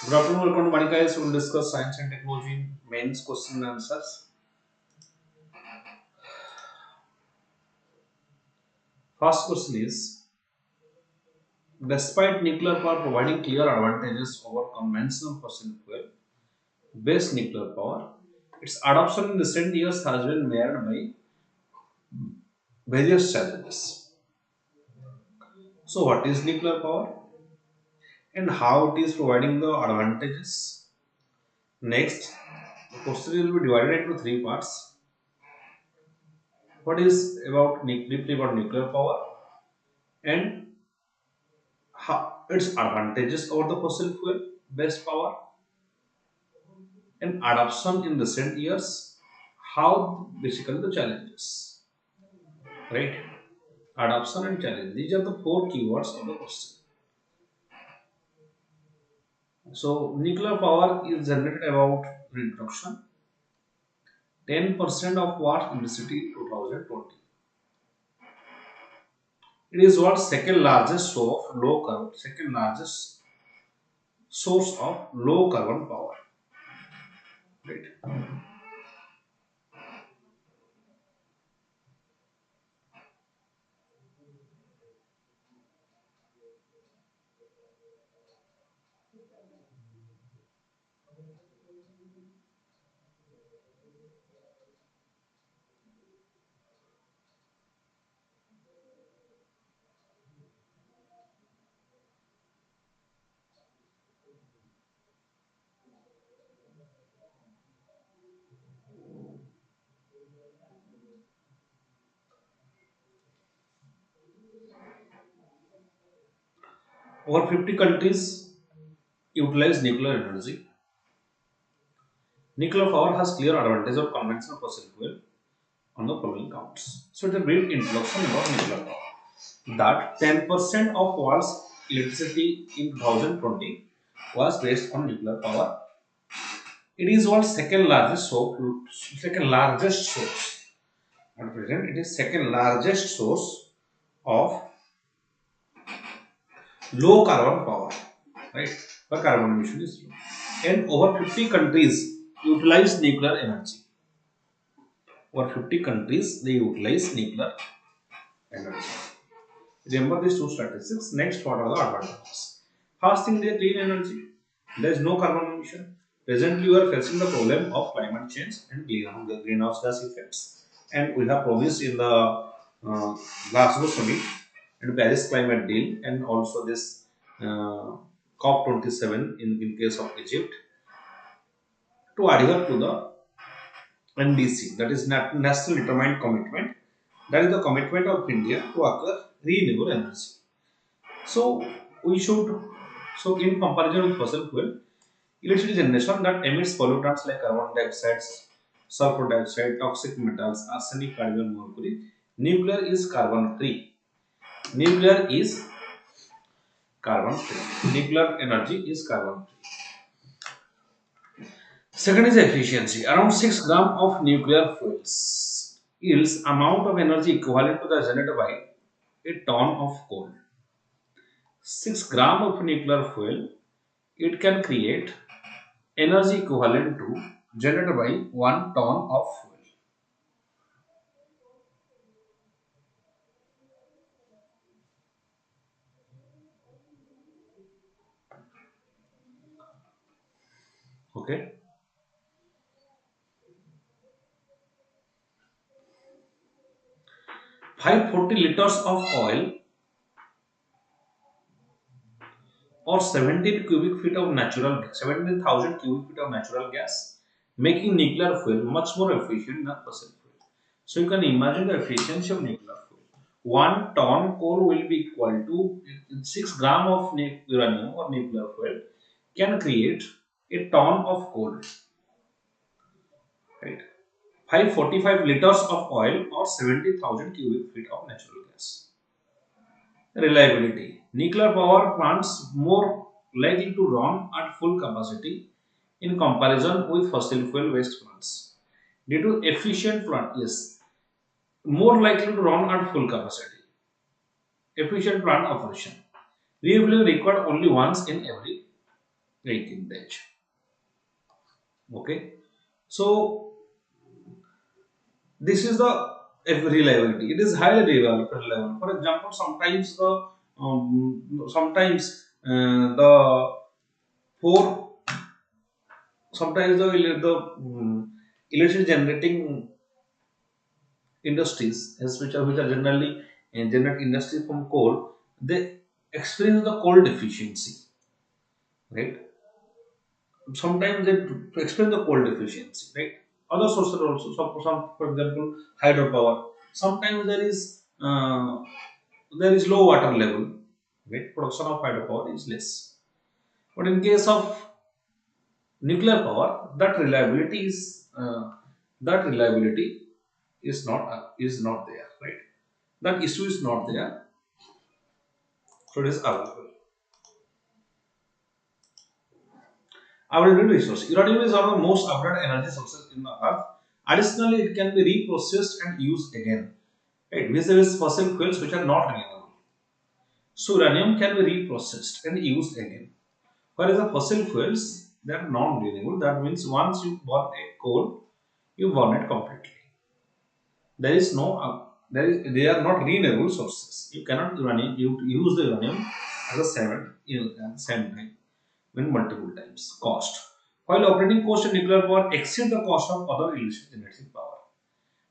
Good afternoon, welcome to VANIKIAS. We will discuss science and technology mains question and answers. First question is: despite nuclear power providing clear advantages over conventional fossil fuel based nuclear power, its adoption in recent years has been marred by various challenges. So, what is nuclear power and how it is providing the advantages? Next, the question will be divided into three parts. What is about briefly about nuclear power and how its advantages over the fossil fuel based power and adoption in recent years, how basically the challenges, right? Adoption and challenge, these are the four keywords of the question. So nuclear power is generated about introduction 10% of what electricity in 2020. It is what second largest source of low carbon, second largest source of low carbon power, right? Over 50 countries utilize nuclear energy. Nuclear power has clear advantage of conventional fossil fuel on the following counts. So, it's a brief introduction about nuclear power. That 10% of world's electricity in 2020 was based on nuclear power. It is world's second largest source. At present, it is second largest source of low carbon power, right? Where carbon emission is low. And over 50 countries utilize nuclear energy. Over 50 countries they utilize nuclear energy. Remember these two statistics. Next, what are the advantages? First thing, they clean energy. There is no carbon emission. Presently, we are facing the problem of climate change and greenhouse gas effects. And we have promised in the Glasgow summit and Paris climate deal, and also this COP27 in case of Egypt, to adhere to the NDC, that is National Determined Commitment. That is the commitment of India to acquire renewable energy. So we should, so in comparison with fossil fuel, electricity generation that emits pollutants like carbon dioxide, sulfur dioxide, toxic metals, arsenic, cadmium, mercury, nuclear is carbon free. Nuclear is carbon free. Nuclear energy is carbon free. Second is efficiency. Around 6 gram of nuclear fuels yields amount of energy equivalent to the generated by a ton of coal. 6 gram of nuclear fuel, it can create energy equivalent to generated by 1 ton of fuel. Okay. 540 liters of oil or 17 cubic feet of natural gas, 17,000 cubic feet of natural gas, making nuclear fuel much more efficient than fossil fuel. So you can imagine the efficiency of nuclear fuel. 1 ton coal will be equal to 6 gram of uranium or nuclear fuel can create a ton of coal, right? 545 liters of oil or 70,000 cubic feet of natural gas. Reliability. Nuclear power plants more likely to run at full capacity in comparison with fossil fuel waste plants. Due to efficient plant, yes, more likely to run at full capacity. Efficient plant operation. Refueling required only once in every 18 days. Okay. So this is the reliability. It is highly reliable. For example, the for sometimes the electricity generating industries, as which are generally generate industry from coal, they experience the coal deficiency, right? Sometimes they experience the coal deficiency, right? Other sources also, for example, hydropower. Sometimes there is low water level, right? Production of hydropower is less. But in case of nuclear power, that reliability is not there, right? That issue is not there, so it is available. Available resource. Uranium is one of the most abundant energy sources in the earth. Additionally, it can be reprocessed and used again, right? This is fossil fuels which are not renewable. So uranium can be reprocessed and used again. Whereas the fossil fuels, they are non-renewable. That means once you burn a coal, you burn it completely. There is no they are not renewable sources. You cannot use the uranium as a same time in multiple times. Cost. While operating cost in nuclear power exceed the cost of other electricity generating power,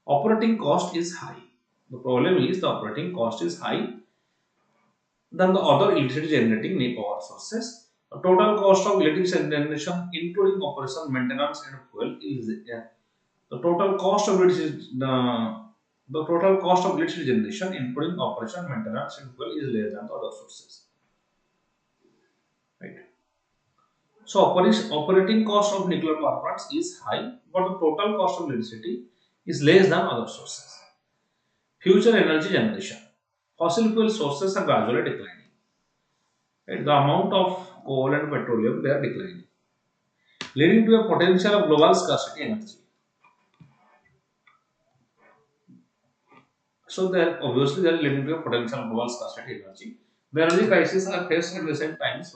operating cost is high. The problem is the operating cost is high than the other electricity generating power sources. The total cost of electricity generation, including operation, maintenance, and fuel, is the total cost of the total cost of electricity generation, including operation, maintenance, and fuel, is less than the other sources. Right. So operating cost of nuclear power plants is high, but the total cost of electricity is less than other sources. Future energy generation. Fossil fuel sources are gradually declining. Right? The amount of coal and petroleum, they are declining, leading to a potential of global scarcity energy. So there obviously they are leading to a potential global scarcity energy. The energy crisis are faced at recent times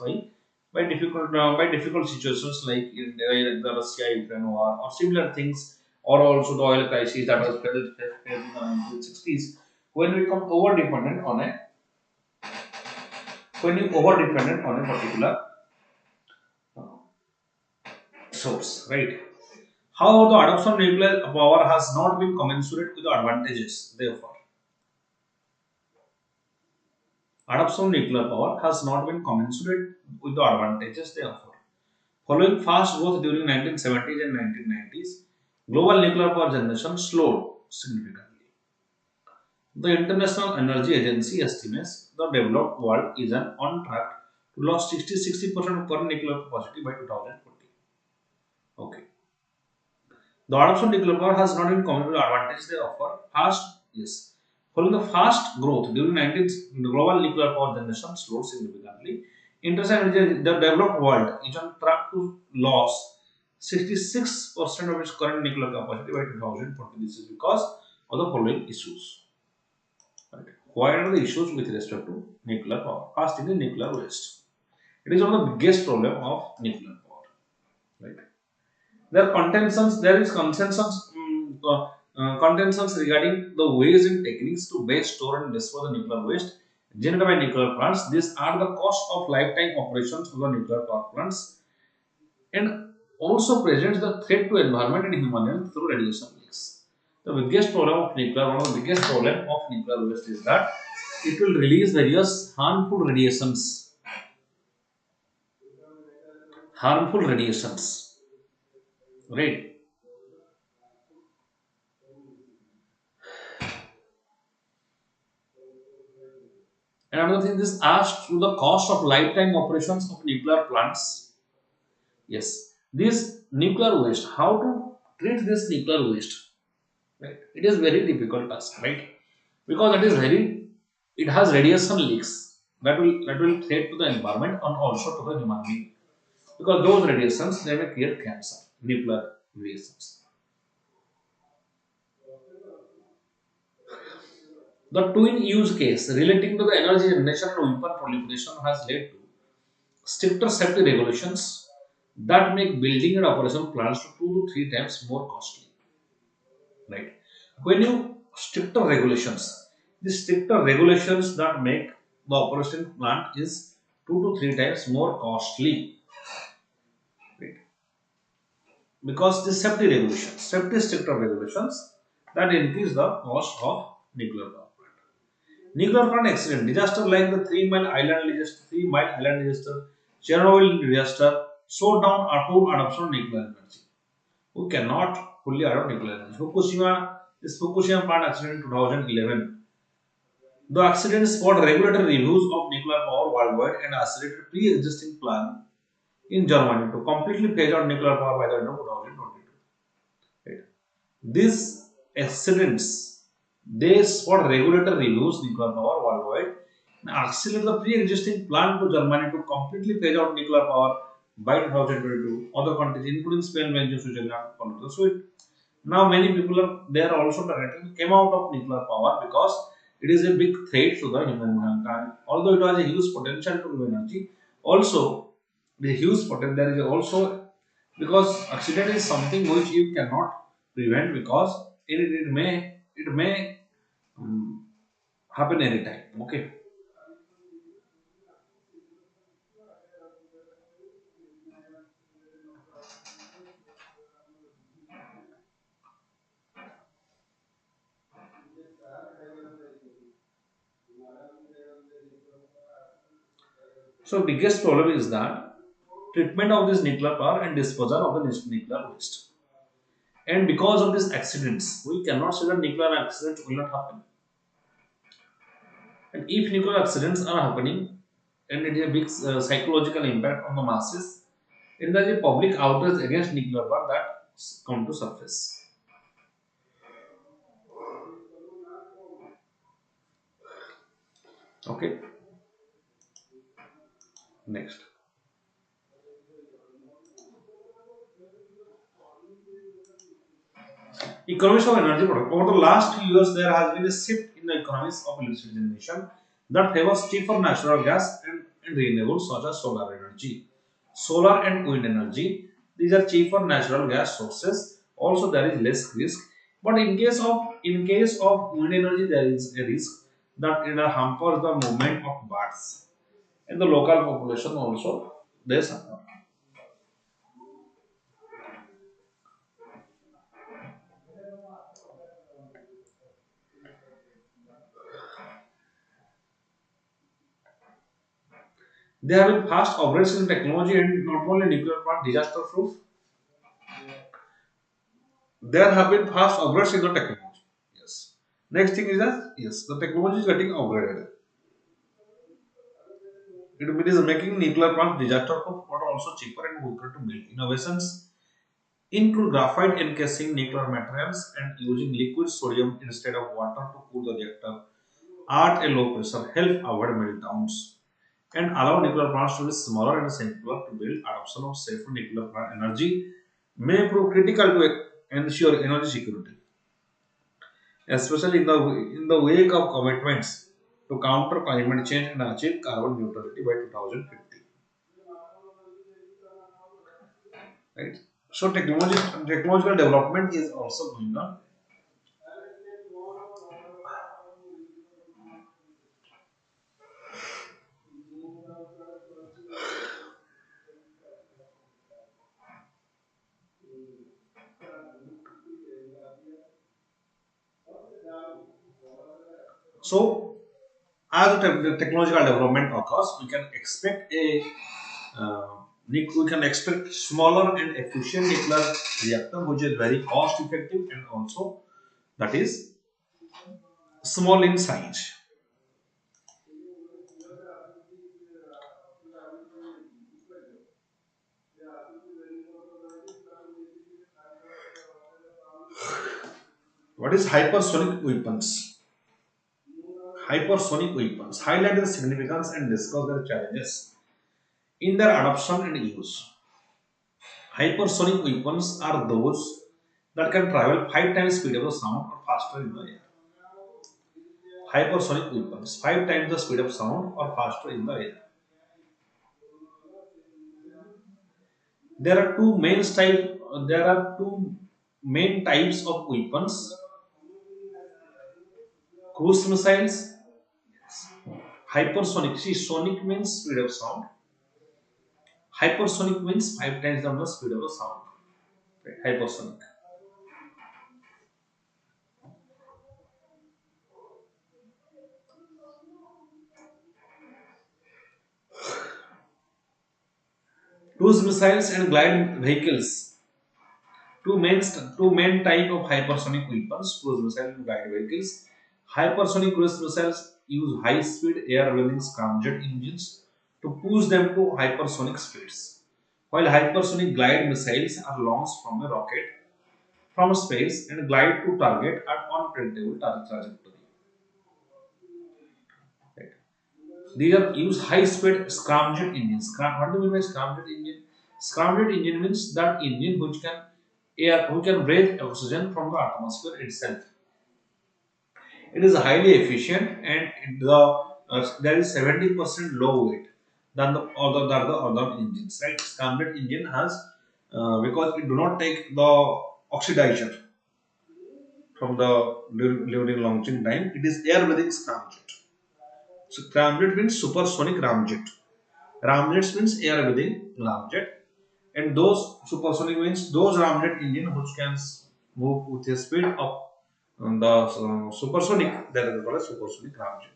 by difficult situations like in the Russia-Ukraine war or similar things, or also the oil crisis that was faced in the 1960s. When we become over dependent on a when you over dependent on a particular uh, source, right? However, the adoption of nuclear power has not been commensurate with the advantages. Therefore, adoption of nuclear power has not been commensurate with the advantages they offer. Following fast growth during 1970s and 1990s, global nuclear power generation slowed significantly. The International Energy Agency estimates the developed world is on track to lose 60% of current nuclear capacity by 2040. Okay. The adoption of nuclear power has not been commensurate with the advantages they offer. Yes. Following the fast growth during 19th, the global nuclear power generation slowed significantly. International Energy, the developed world is on track to lose 66% of its current nuclear capacity by 2040. This is because of the following issues. Right. What are the issues with respect to nuclear power? First thing is nuclear waste. It is one of the biggest problem of nuclear power. Right. There is consensus regarding the ways and techniques to best store and dispose the nuclear waste generated by nuclear plants. These are the cost of lifetime operations of the nuclear power plants and also presents the threat to environment and human health through radiation leaks. The biggest problem of nuclear, one of the biggest problem of nuclear waste is that it will release various harmful radiations, right? And another thing is asked to the cost of lifetime operations of nuclear plants. Yes, this nuclear waste, how to treat this nuclear waste, right? It is very difficult task, right? Because it has radiation leaks that will threat to the environment and also to the human being. Because those radiations they may create cancer, nuclear radiations. The twin use case relating to the energy generation and weapon proliferation has led to stricter safety regulations that make building and operation plants to 2 to 3 times more costly. Right? When you the stricter regulations that make the operation plant is 2 to 3 times more costly. Right? Because the safety stricter regulations that increase the cost of nuclear power. Nuclear plant accident, disaster like the Three Mile Island disaster, Chernobyl disaster, slowed down our full adoption of nuclear energy. We cannot fully adopt nuclear energy. Fukushima plant accident in 2011. The accident spurred regulatory reviews of nuclear power worldwide and accelerated pre-existing plan in Germany to completely phase out nuclear power by the end of 2022. Right. These accidents they spot regulator reviews nuclear power worldwide and accelerate the pre-existing plan to Germany to completely phase out nuclear power by 2022. Other countries, including Spain, Belgium, Switzerland, followed. So now many people are they are also targeting came out of nuclear power because it is a big threat to the human mankind. Although it has a huge potential to give energy, also the huge potential there is also because accident is something which you cannot prevent because it may happen anytime. Okay. So biggest problem is that treatment of this nuclear power and disposal of the nuclear waste. And because of these accidents, we cannot say that nuclear accidents will not happen. And if nuclear accidents are happening, and it is a big psychological impact on the masses, and there is a public outrage against nuclear power that come to surface. Okay, next. Economics of energy product. Over the last few years, there has been a shift in the economics of electricity generation that favors cheaper natural gas and renewables such as solar energy. Solar and wind energy, these are cheaper natural gas sources. Also, there is less risk. But in case of wind energy, there is a risk that it hampers the movement of birds and the local population also they suffer. They have been fast upgrades in technology and not only nuclear plant disaster proof. There have been fast upgrades in the technology. Yes. Next thing is that yes, the technology is getting upgraded. It is making nuclear plants disaster proof, but also cheaper and quicker to build. Innovations include graphite encasing nuclear materials and using liquid sodium instead of water to cool the reactor at a low pressure help avoid meltdowns and allow nuclear plants to be smaller and simpler to build. Adoption of safer nuclear plant energy may prove critical to ensure energy security, especially in the wake of commitments to counter climate change and achieve carbon neutrality by 2050. Right? So technological development is also going on. So, as the technological development occurs, we can expect uh, we can expect smaller and efficient nuclear reactor, which is very cost effective and also that is small in size. What is hypersonic weapons? Hypersonic weapons highlight their significance and discuss their challenges in their adoption and use. Hypersonic weapons are those that can travel 5 times speed of the sound or faster in the air. Hypersonic weapons 5 times the speed of sound or faster in the air. There are two main type. There are two main types of weapons: cruise missiles, hypersonic. See, sonic means speed of sound. Hypersonic means 5 times the speed of the sound. Right? Hypersonic. Cruise missiles and glide vehicles. Two main type of hypersonic weapons: cruise missiles and glide vehicles. Hypersonic cruise missiles use high-speed air-breathing scramjet engines to push them to hypersonic speeds, while hypersonic glide missiles are launched from a rocket from space and glide to target at unpredictable trajectory. Right. These are use high-speed scramjet engines. What do you mean by scramjet engine? Scramjet engine means that engine which can breathe oxygen from the atmosphere itself. It is highly efficient and there is 70% low weight than the other engines. Right, scramjet engine has because it do not take the oxidizer from the during launching time. It is air breathing scramjet. So scramjet means supersonic ramjet. Ramjets means air breathing ramjet, and those supersonic means those ramjet engine which can move with a speed of the supersonic. That is called a supersonic ramjet.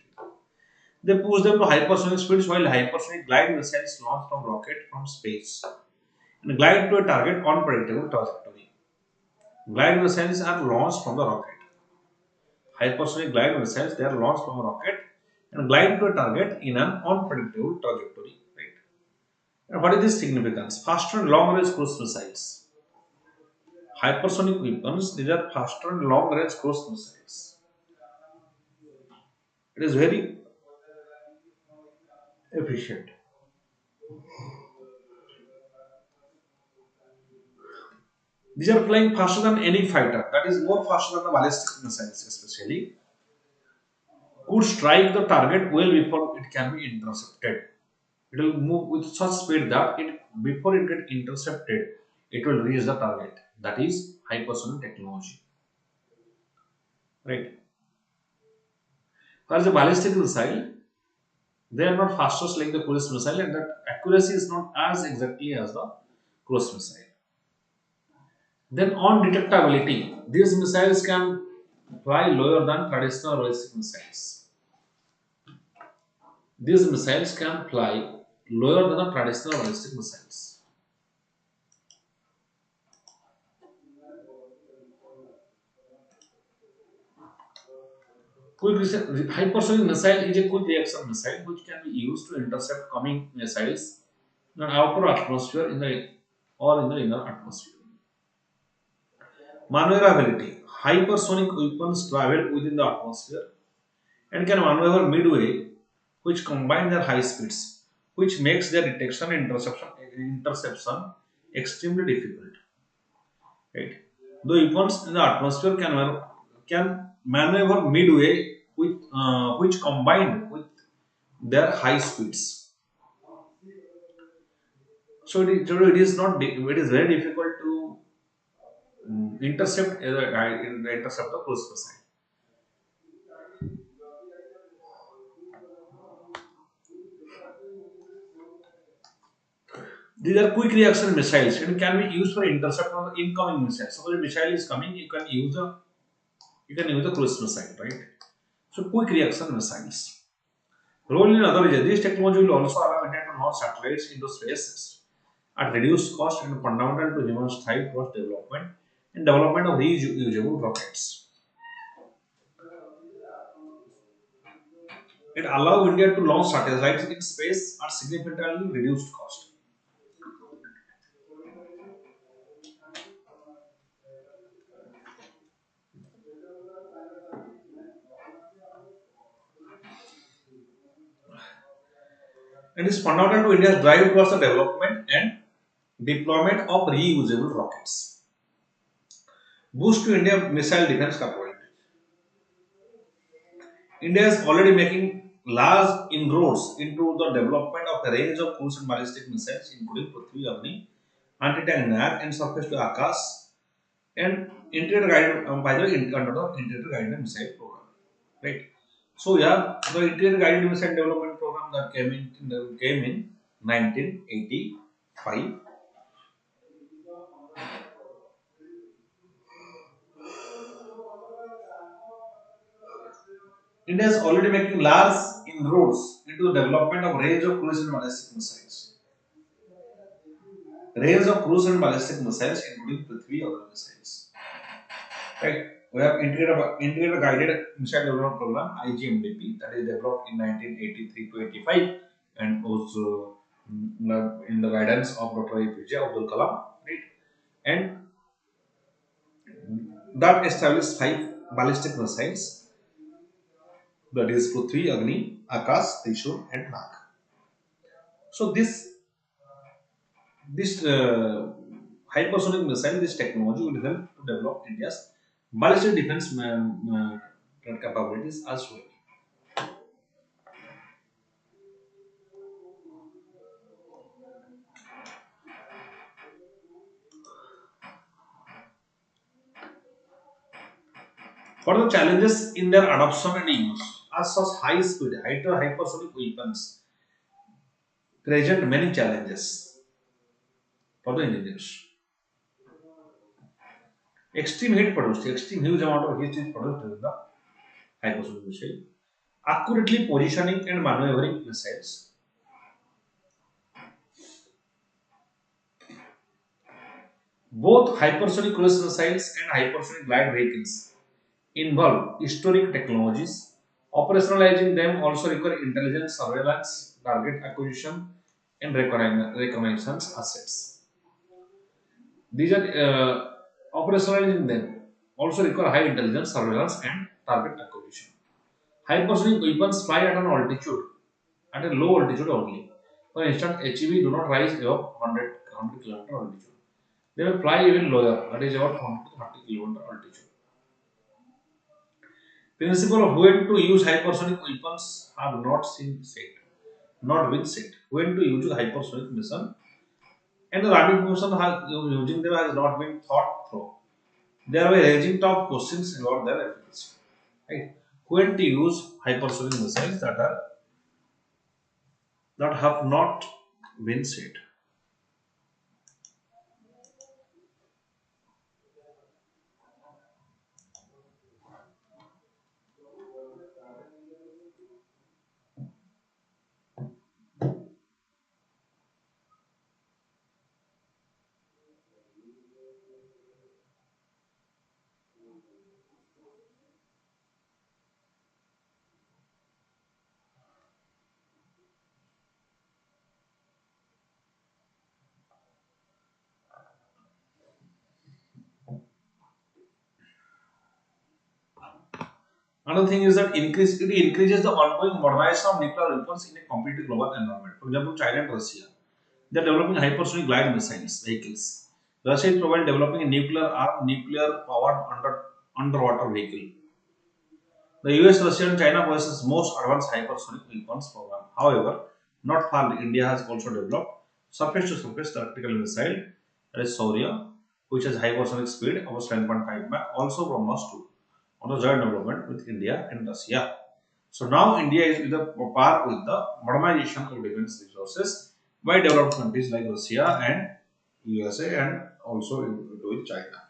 They push them to hypersonic speeds while hypersonic glide missiles launch from rocket from space and glide to a target on predictable trajectory. Glide missiles are launched from the rocket. Hypersonic glide missiles they are launched from a rocket and glide to a target in an unpredictable trajectory. Right? And what is this significance? Faster and long range cruise missiles. Hypersonic weapons, these are faster and long range cruise missiles. It is very efficient. These are flying faster than any fighter, that is more faster than the ballistic missiles, especially. Could strike the target well before it can be intercepted. It will move with such speed that before it gets intercepted, it will reach the target. That is hypersonic technology. Right. Whereas the ballistic missile, they are not fastest like the cruise missile, and that accuracy is not as exactly as the cruise missile. Then on detectability, these missiles can fly lower than traditional ballistic missiles. These missiles can fly lower than the traditional ballistic missiles. Hypersonic missile is a quick reaction missile which can be used to intercept coming missiles in the outer atmosphere or in the inner atmosphere. Maneuverability. Hypersonic weapons travel within the atmosphere and can maneuver midway, which combine their high speeds, which makes their detection and interception extremely difficult. Right? The weapons in the atmosphere can maneuver midway, which combined with their high speeds. So it is not it is very difficult to intercept the cruise missile. These are quick reaction missiles and can be used for intercept of the incoming missiles. So, if a missile is coming, you can use the cruise missile, right? So quick reaction missiles. Role in other regions. This technology will also allow India to launch satellites into space at reduced cost and fundamental to human thrive towards development and development of reusable rockets. It allows India to launch satellites in space at significantly reduced cost. And is fundamental to India's drive towards the development and deployment of reusable rockets. Boost to India missile defense capability. India is already making large inroads into the development of a range of cruise and ballistic missiles, including Prithvi, Agni, anti-tank NAV, and surface to Akash, and integrated guided by the under the integrated guided missile program. Right. So yeah, the integrated guided missile development program that came in 1985. India is already making large inroads into the development of range of cruise and ballistic missiles. Range of cruise and ballistic missiles, including Prithvi other missiles. Right. We have integrated guided missile development program (IGMDP) that is developed in 1983 to 85 and also in the guidance of Dr. APJ Abdul Kalam. Right. And that established 5 ballistic missiles, that is Prithvi, Agni, Akash, Trishul, and Nag. So this hypersonic missile, this technology will help to develop India's ballistic defense capabilities as well. What are the challenges in their adoption and use? As such high speed, hypersonic weapons present many challenges for the engineers. Extreme huge amount of heat is produced in the hypersonic missile. Accurately positioning and maneuvering missiles. Both hypersonic cruise missiles and hypersonic glide vehicles involve historic technologies. Operationalizing them also require intelligence, surveillance, target acquisition, and reconnaissance assets. These are operationalizing them also require high intelligence, surveillance, and target acquisition. Hypersonic weapons fly at an altitude, at a low altitude only. For instance, HEV do not rise above 100 km altitude. They will fly even lower, that is about 100 to 30 km altitude. Principle of when to use hypersonic weapons have not been set. When to use hypersonic mission, and the Vanik mission using them has not been thought through. There were raising top questions about their efficacy. Right? When to use hypersonic missiles that have not been set. Another thing is that it increases the ongoing modernization of nuclear weapons in a competitive global environment. For example, China and Russia, they are developing hypersonic glide missiles vehicles. Russia is probably developing a nuclear powered underwater vehicle. The US, Russia, and China possesses most advanced hypersonic weapons program. However, not far India has also developed surface-to-surface tactical missile, that is Saurya, which has hypersonic speed of 7.5 Mach, also BrahMos 2, on the joint development with India and Russia. So now India is with the par with the modernization of defense resources by developed countries like Russia and USA and also with China.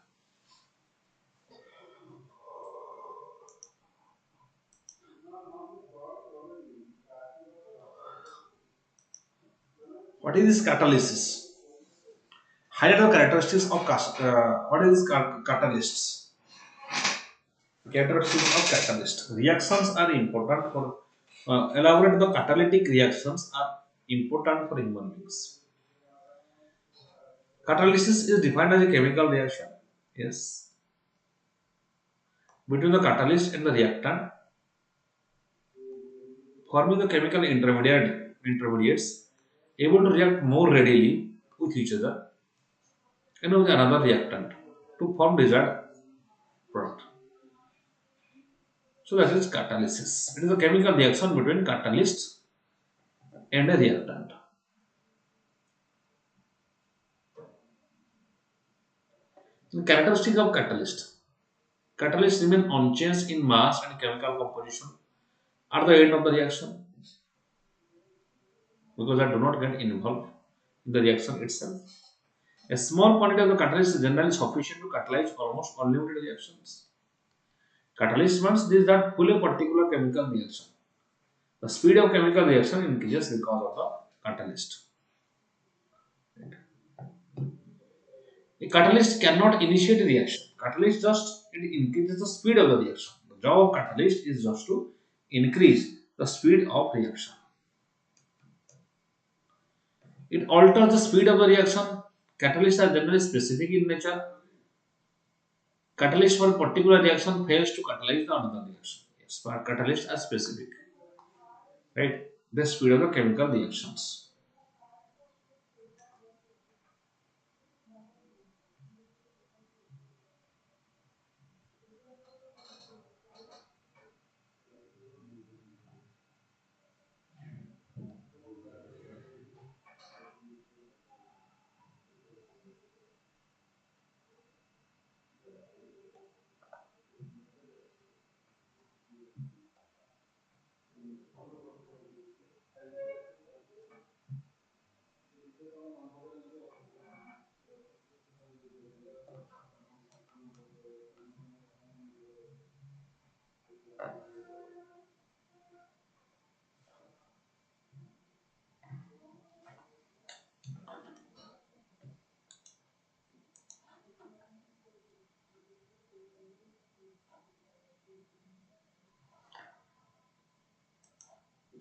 What is this catalysis? Highlight the characteristics of what is this catalysts? Characteristics of catalyst. Reactions are important for elaborate the catalytic reactions are important for human beings. Catalysis is defined as a chemical reaction. Yes. Between the catalyst and the reactant, forming the chemical intermediates able to react more readily with each other and with another reactant to form desired product. So that is catalysis. It is a chemical reaction between catalyst and a reactant. The characteristics of catalyst. Catalysts remain unchanged in mass and chemical composition at the end of the reaction because they do not get involved in the reaction itself. A small quantity of the catalyst is generally sufficient to catalyze almost unlimited reactions. Catalyst means this that full a particular chemical reaction. The speed of chemical reaction increases because of the catalyst. A catalyst cannot initiate a reaction. Catalyst just it increases the speed of the reaction. The job of catalyst is just to increase the speed of reaction. It alters the speed of the reaction. Catalysts are generally specific in nature. Catalyst for a particular reaction fails to catalyze the another reaction. Yes, but catalysts are specific, right? The speed of the chemical reactions.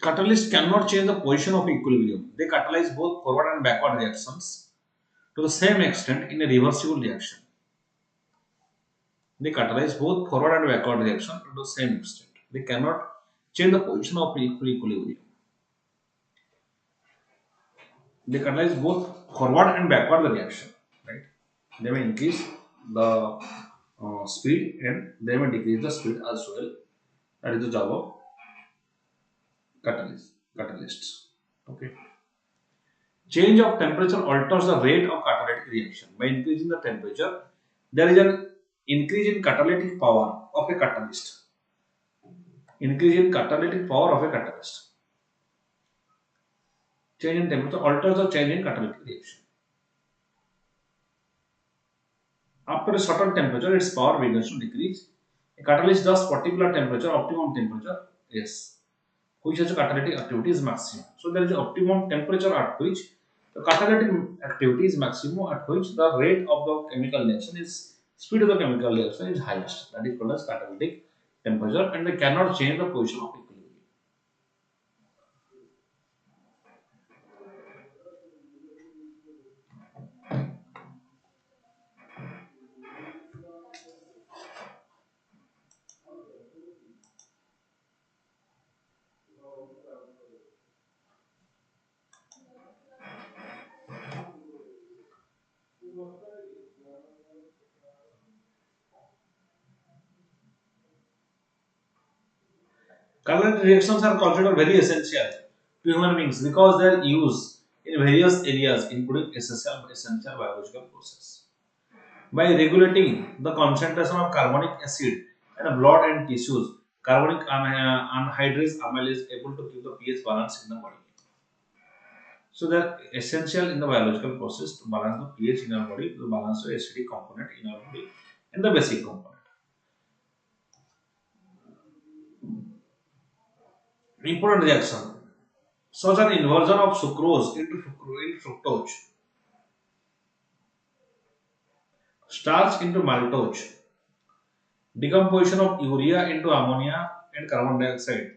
Catalysts cannot change the position of equilibrium. They catalyze both forward and backward reactions to the same extent in a reversible reaction. They catalyze both forward and backward reaction to the same extent. They cannot change the position of equilibrium. They catalyze both forward and backward reaction. Right? They may increase the speed and they may decrease the speed as well. That is the job of catalysts. Okay. Change of temperature alters the rate of catalytic reaction. By increasing the temperature, there is an increase in catalytic power of a catalyst. Increase in catalytic power of a catalyst. Change in temperature alters the change in catalytic reaction. After a certain temperature, its power begins to decrease. A catalyst does particular temperature, optimum temperature, yes, which has a catalytic activity is maximum. So there is an optimum temperature at which the catalytic activity is maximum, at which the rate of the chemical reaction is speed of the chemical reaction is highest. That is called as catalytic temperature, and they cannot change the position of equilibrium. Catalytic reactions are considered very essential to human beings because they are used in various areas, including essential biological process. By regulating the concentration of carbonic acid in blood and tissues, carbonic anhydrase amylase is able to keep the pH balance in the body. So they are essential in the biological process to balance the pH in our body, to balance the acidic component in our body and the basic component. Important reaction. such an inversion of sucrose into fructose, starch into maltose, decomposition of urea into ammonia and carbon dioxide,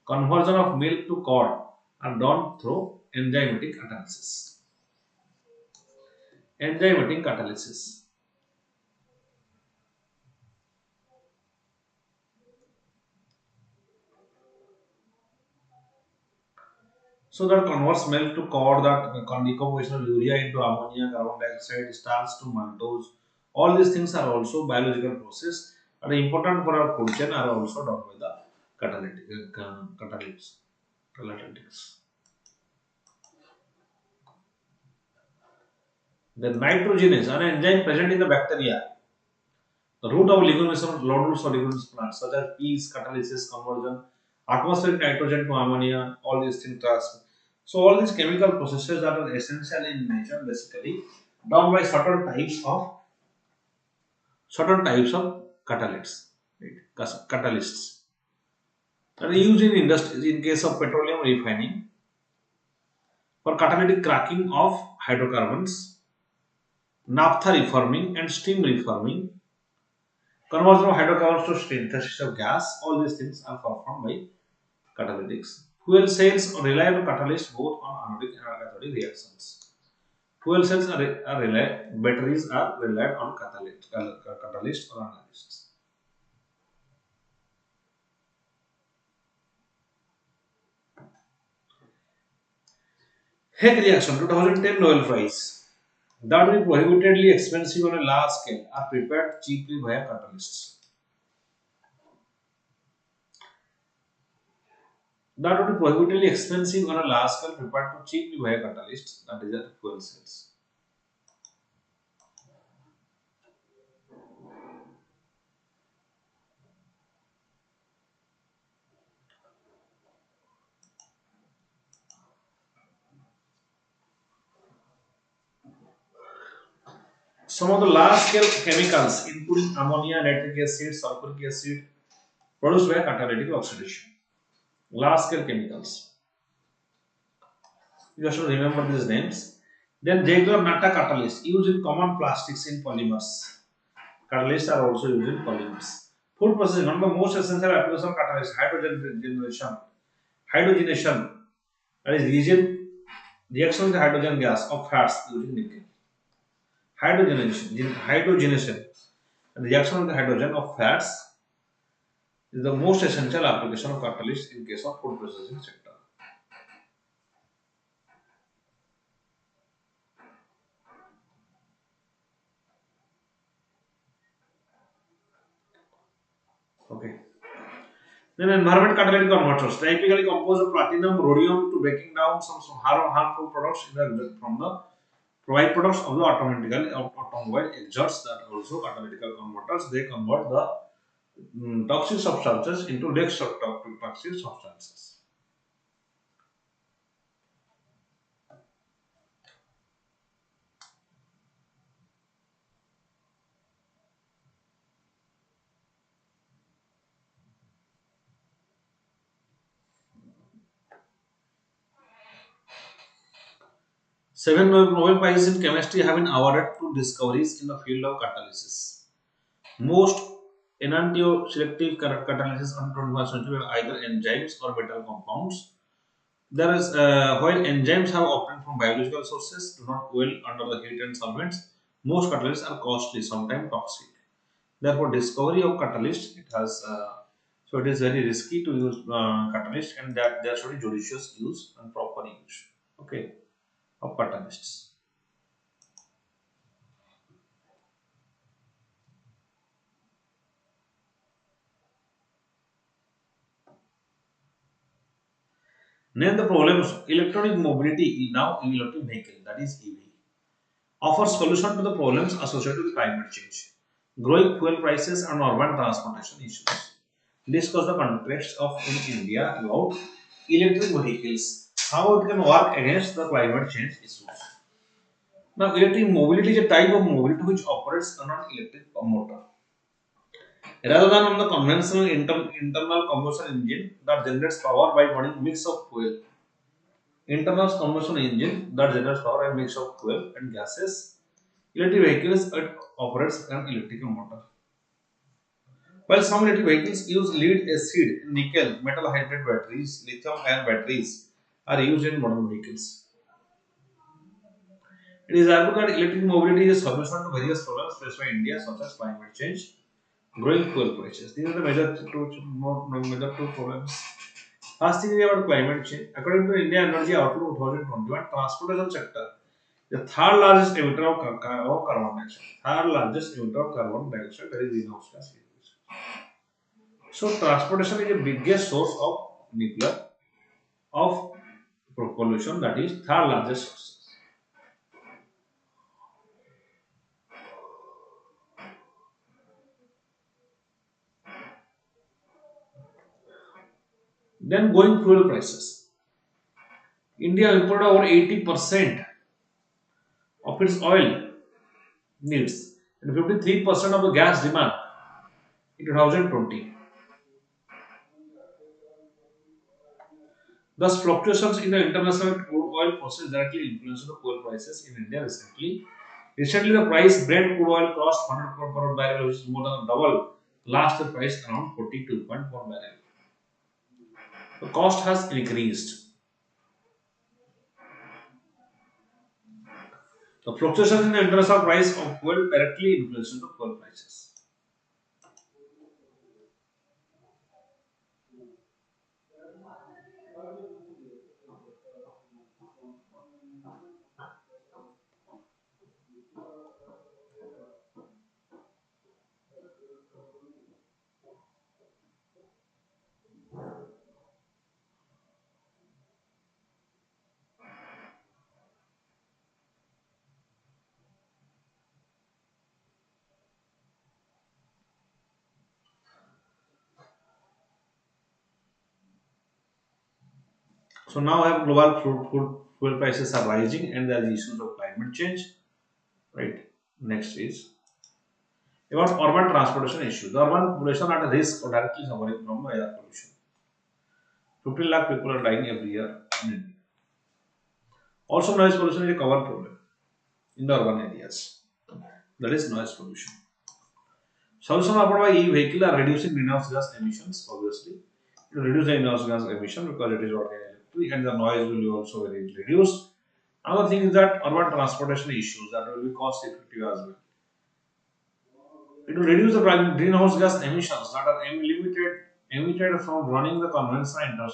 conversion of milk to curd are done through enzymatic catalysis. Enzymatic catalysis. So that converts milk to curd, that decomposition of urea into ammonia, carbon dioxide, starch to maltose. All these things are also biological process and important for our food chain are also done by the catalytics. The nitrogenase, an enzyme present in the bacteria, the root of ligation, low roots of ligation plants, such as peas, catalysis, conversion, atmospheric nitrogen to ammonia, all these things transfer. So all these chemical processes that are essential in nature, basically done by certain types of catalysts, right? Catalysts that are used in industries in case of petroleum refining for catalytic cracking of hydrocarbons, naphtha reforming and steam reforming, conversion of hydrocarbons to synthesis of gas. All these things are performed by catalytics. Fuel cells rely on catalysts both on anodic and cathodic reactions. Fuel cells batteries are relied on catalyst or analysts. Heck reaction 2010 Nobel Prize. That will be prohibitively expensive on a large scale are prepared cheaply via catalysts. That would be prohibitively expensive on a large scale prepared to cheaply via catalysts, that is at fuel cells. Some of the large scale chemicals including ammonia, nitric acid, sulfuric acid produced by catalytic oxidation. Large scale chemicals. You have to remember these names. Then regular nata catalyst used in common plastics in polymers. Catalysts are also used in polymers. Food processing, one of the most essential applications of catalyst, hydrogenation, that is reaction with the hydrogen gas of fats using nickel. Hydrogenation, reaction with the hydrogen of fats is the most essential application of catalyst in case of food processing sector. Okay. Then environment catalytic converters typically composed of platinum, rhodium to breaking down some harmful products from the provide products of the automobile exhausts that also catalytical converters. They convert the toxic substances into less toxic substances. Seven Nobel Prizes in chemistry have been awarded to discoveries in the field of catalysis. Most enantioselective catalysis on 21st century are either enzymes or metal compounds. There is while enzymes have obtained from biological sources, do not well under the heat and solvents. Most catalysts are costly, sometimes toxic. Therefore, discovery of catalyst it has so it is very risky to use catalyst, and that there should be judicious use and proper use. Okay, of catalysts. Name the problems. Electronic mobility now electric vehicle, that is EV, offers solution to the problems associated with climate change, growing fuel prices and urban transportation issues. Discuss the context of in India about electric vehicles, how it can work against the climate change issues. Now, electric mobility is a type of mobility which operates on an electric motor rather than on the conventional internal combustion engine that generates power by burning mix of fuel. internal combustion engine that generates power and mix of fuel and gases. Electric vehicles operates an electrical motor. While some electric vehicles use lead acid, nickel, metal hydride batteries, lithium ion batteries are used in modern vehicles. It is argued that electric mobility is a solution to various problems faced by India, such as climate change, growing fuel prices. These are the major two problems. First thing is about climate change. According to India Energy Outlook 2021, transportation sector, the third largest emitter of carbon dioxide. Third largest emitter of carbon dioxide, that is greenhouse gas. So transportation is the biggest source of nuclear of pollution, that is third largest source. Then going fuel prices. India imported over 80% of its oil needs and 53% of the gas demand in 2020. Thus, fluctuations in the international crude oil process directly influenced the fuel prices in India recently. Recently, the price Brent crude oil crossed 100 per barrel, which is more than double last year price around 42 per barrel. The cost has increased. The fluctuations in the international price of fuel directly influences the fuel prices. So now I have global fuel prices are rising and there are issues of climate change. Right. Next is about urban transportation issues. The urban population at risk of directly suffering from air pollution. 15 lakh people are dying every year in India. Also, noise pollution is a common problem in the urban areas. That is noise pollution. Solution offered by e-vehicle are reducing greenhouse gas emissions, obviously. It will reduce the greenhouse gas emission because it is already electric and the noise will be also very reduced. Another thing is that urban transportation issues that will be cost effective as well. It will reduce the greenhouse gas emissions that are emitted from running the conventional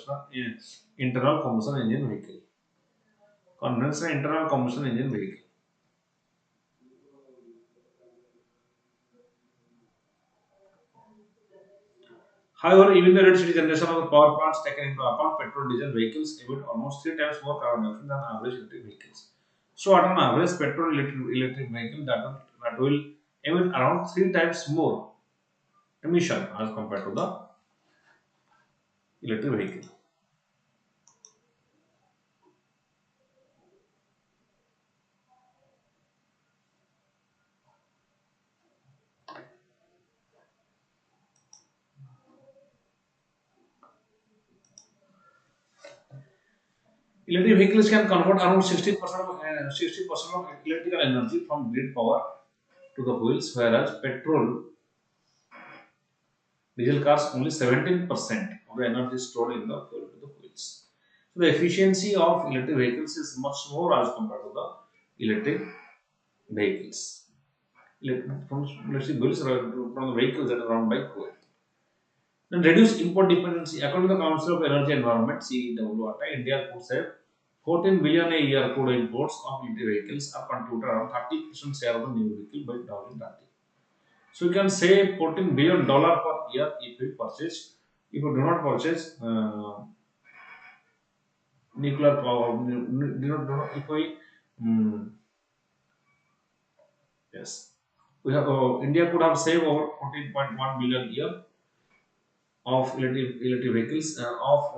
internal combustion engine vehicle. Conventional internal combustion engine vehicle. However, even the electricity generation of the power plants taken into account, petrol diesel vehicles emit almost 3 times more carbon dioxide than average electric vehicles. So, at an average petrol electric vehicle that will emit around 3 times more emission as compared to the electric vehicle. Electric vehicles can convert around 60% of electrical energy from grid power to the wheels, whereas petrol diesel cars only 17% of the energy stored in the fuel to the wheels. So the efficiency of electric vehicles is much more as compared to the electric vehicles. Let's see, wheels from the vehicles that are run by fuel. Then reduce import dependency. According to the Council of Energy Environment (CEWRI), India could save 14 billion a year crude imports of electric vehicles are contributed around 30% share of the new vehicle by 2030. So you can save $14 billion per year if we purchase, if we do not purchase nuclear power, if we, yes, we have, India could have saved over 14.1 billion a year of electric vehicles of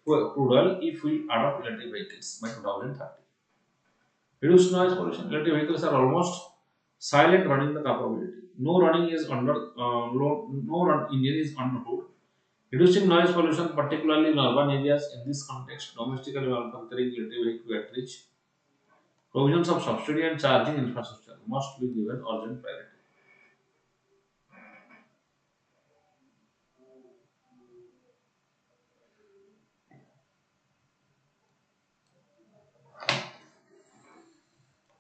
crude oil if we adopt electric vehicles by 2030. Reduce noise pollution. Electric vehicles are almost silent running the capability. No running is under, no run engine is on the hood. Reducing noise pollution, particularly in urban areas. In this context, domestically manufacturing electric batteries, provisions of subsidy and charging infrastructure must be given urgent priority.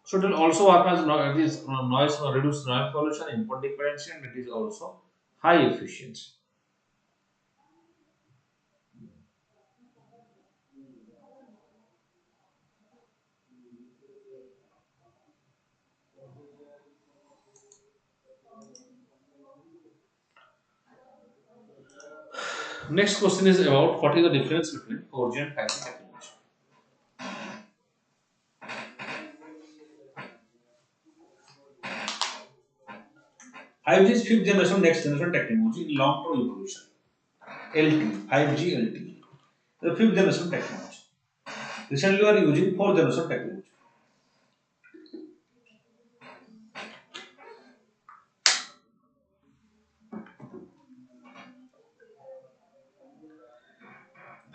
So it will also work as it is noise reduce noise pollution, input dependency, and it is also high efficiency. Next question is about what is the difference between 4G and 5G technology. 5G is fifth generation next generation technology in long term evolution. LT, 5G LT, the fifth generation technology. Recently, we are using fourth generation technology.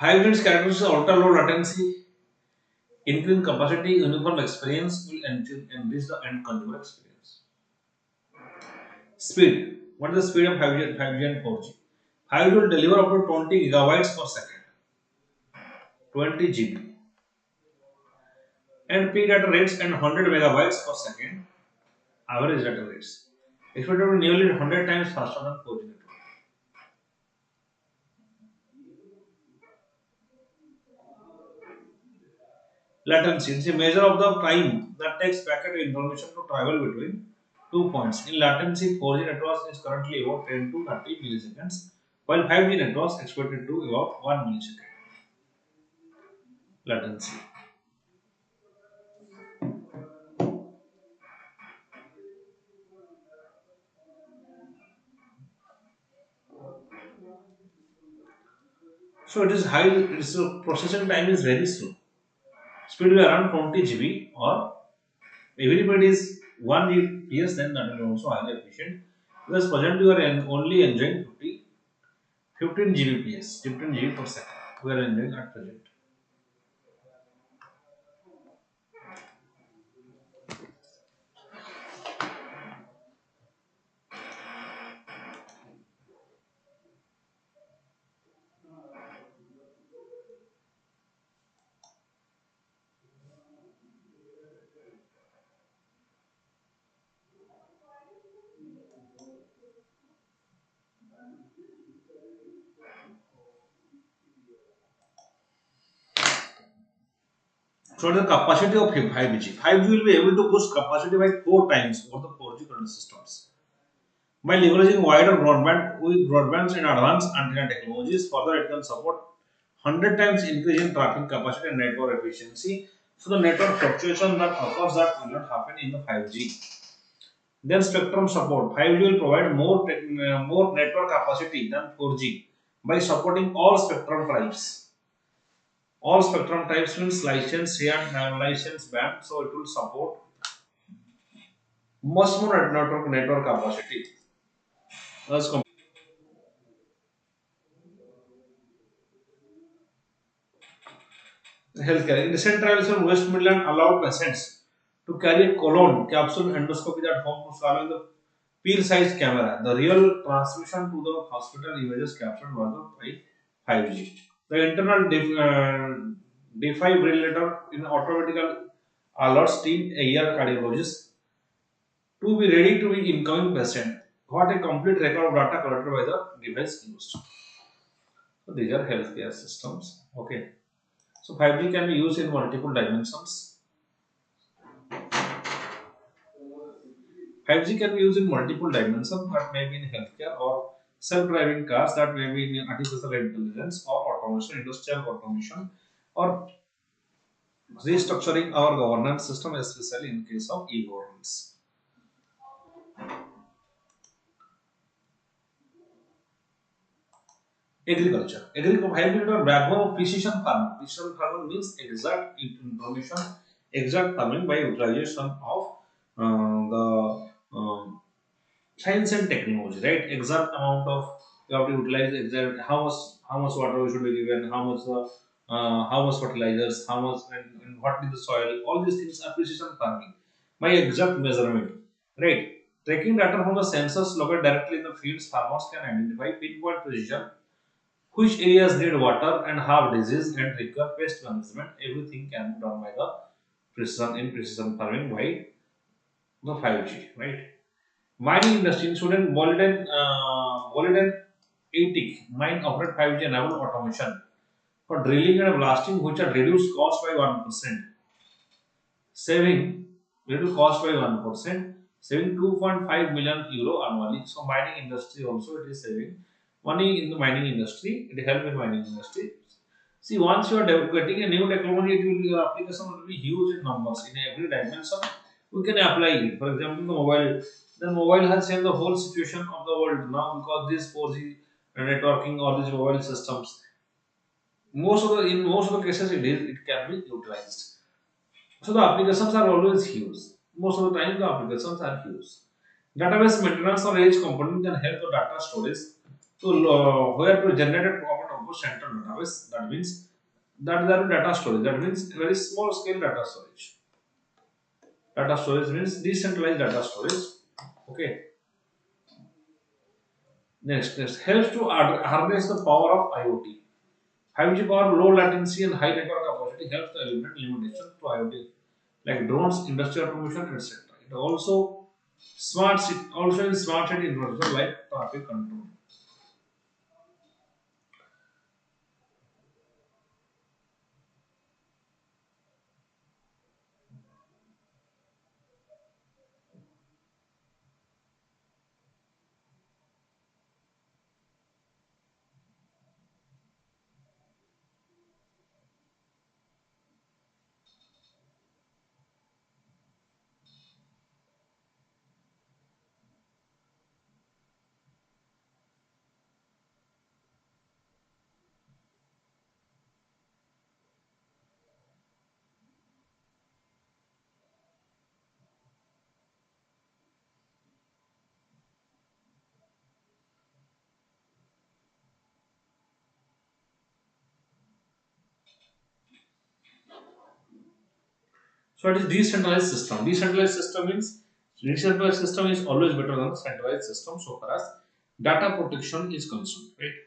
5G's characteristics ultra low latency, increasing capacity, uniform experience will enrich the end consumer experience. Speed. What is the speed of 5G and 4G? 5G will deliver up to 20 gigabytes per second, 20 GB, and peak data rates and 100 megabytes per second, average data rates. Expected to be nearly 100 times faster than 4G network. Latency is a measure of the time that takes packet information to travel between 2 points. In latency, 4G networks is currently about 10 to 30 milliseconds, while 5G networks expected to about 1 millisecond latency. So it is high. Its processing time is very slow. Speed will around 20 GB, or everybody is 1 Gbps, then that is also highly efficient. Because presently we are only enjoying 15 Gbps, 15 GB per second. We are enjoying at present. So the capacity of 5G. 5G will be able to boost capacity by 4 times over the 4G current systems. By leveraging wider broadband with broadbands and advanced antenna technologies, further it can support 100 times increase in traffic capacity and network efficiency. So the network fluctuation that occurs that will not happen in the 5G. Then spectrum support. 5G will provide more network capacity than 4G by supporting all spectrum types. All spectrum types means license and non-license band, so it will support much more network capacity as compared. Healthcare. In recent trials in West Midland allowed patients to carry a colon capsule endoscopy at home to swallow the pill-sized camera. The real transmission to the hospital images captured was by 5G. The internal defibrillator in automatical alerts team AR cardiologist to be ready to be incoming patient. What a complete record of data collected by the device used. So these are healthcare systems. Okay. So 5G can be used in multiple dimensions. 5G can be used in multiple dimensions, that may be in healthcare or self-driving cars, that may be in artificial intelligence or automation, industrial automation, or restructuring our governance system, especially in case of e-governance. Agriculture. Agriculture hybrid or backbone of precision farming. Precision farming means exact information, exact farming by utilization of the science and technology, right? Exact amount of You have to utilize exact how much water we should be given, how much fertilizers, how much and what is the soil. All these things are precision farming by exact measurement, right? Tracking data from the sensors located directly in the fields, farmers can identify pinpoint precision which areas need water and have disease and require pest management. Everything can be done by the precision farming by the 5G, right? Mining industry in Sweden, Boliden ATIC mine operate 5G enabled automation for drilling and blasting, which are reduced cost by 1%, saving reduce cost by 1%, saving 2.5 million euro annually. So mining industry also it is saving money in the mining industry. It help in mining industry. See, once you are getting a new technology, it will your application will be huge in numbers in every dimension. We can apply it. For example, the mobile. The mobile has changed the whole situation of the world now because this 4G networking, all these mobile systems. Most of the cases, it can be utilized. So the applications are always huge. Most of the time, the applications are huge. Database maintenance or edge component can help the data storage to where to generate a proper central database. That means that there is data storage. That means very small scale data storage. Data storage means decentralized data storage. Okay. Next helps to harness the power of IoT. 5G power, low latency, and high network capacity helps to eliminate limitation to IoT like drones, industrial automation, etc. It also also in smart city infrastructure like traffic control. So it is decentralized system. Decentralized system is always better than centralized system so far as data protection is concerned, right?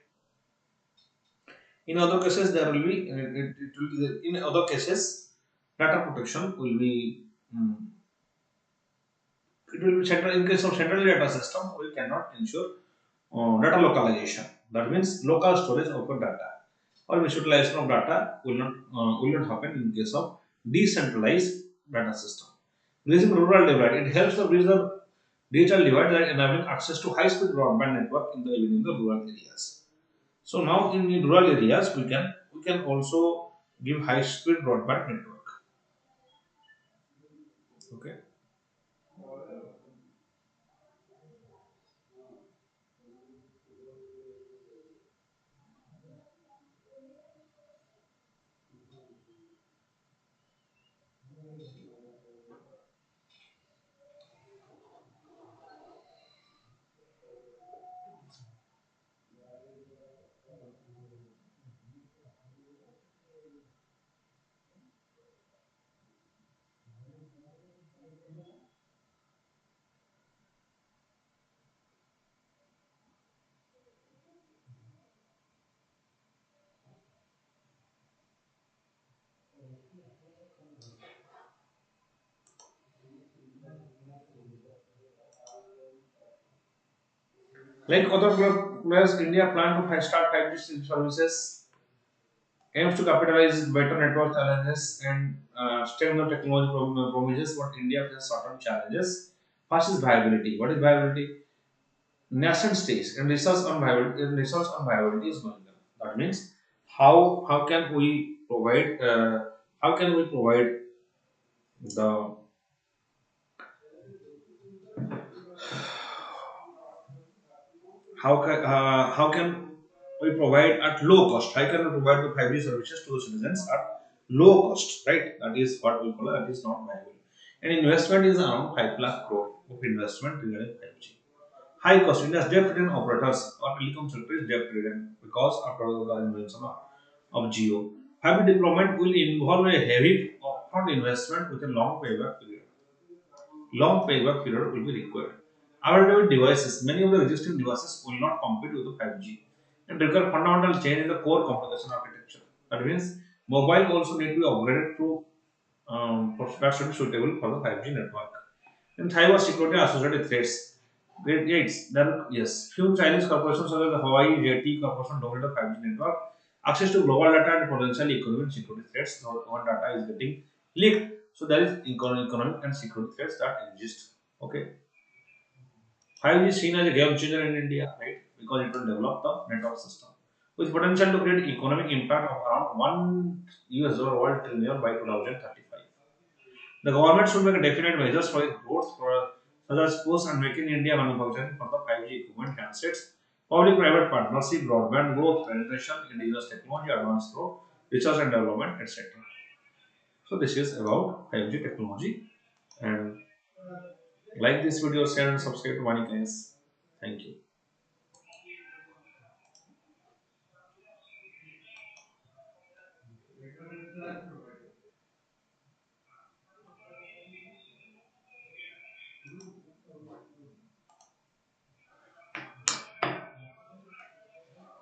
In other cases, there will be it will be, in other cases data protection will be it will be central in case of central data system we cannot ensure data localization. That means local storage of the data or visualization of data will not happen in case of decentralized data system. Bridging rural divide, it helps to bridge the digital divide by enabling access to high-speed broadband network in the rural areas. So now in rural areas we can also give high-speed broadband network. Okay. Like other players, India plan to start 5G services, aims to capitalize better network challenges and strengthen the technology promises. But India faces certain challenges. First is viability. What is viability? Nascent stage and research on viability is going on. That means how can we provide the how can we provide at low cost? How can we provide the 5G services to the citizens at low cost? Right, that is what we call that is not viable. And investment is around 5 lakh crore of investment regarding 5G. High cost. India's debt-ridden operators or telecom sector is debt-ridden because after the invention of Geo. 5G deployment will involve a heavy upfront investment with a long payback period. Long payback period will be required. However, with devices, many of the existing devices will not compete with the 5G and require fundamental change in the core communication architecture. That means mobile also need to be upgraded to that should be suitable for the 5G network. In cyber security associated threats, great gates. Then yes, few Chinese corporations such as the Hawaii JT Corporation dominate the 5G network. Access to global data and potential economic security threats. Now, when data is getting leaked, so there is economic and security threats that exist. Okay, 5G is seen as a game changer in India, right? Because it will develop the network system with potential to create economic impact of around $1 world trillion by 2035. The government should make definite measures for its growth, such as push and make in India manufacturing for the 5G equipment handsets, public-private partnership, broadband growth, penetration, indigenous technology, advanced growth, research and development, etc. So this is about 5G technology. And like this video, share and subscribe to VANIKIAS. Thank you.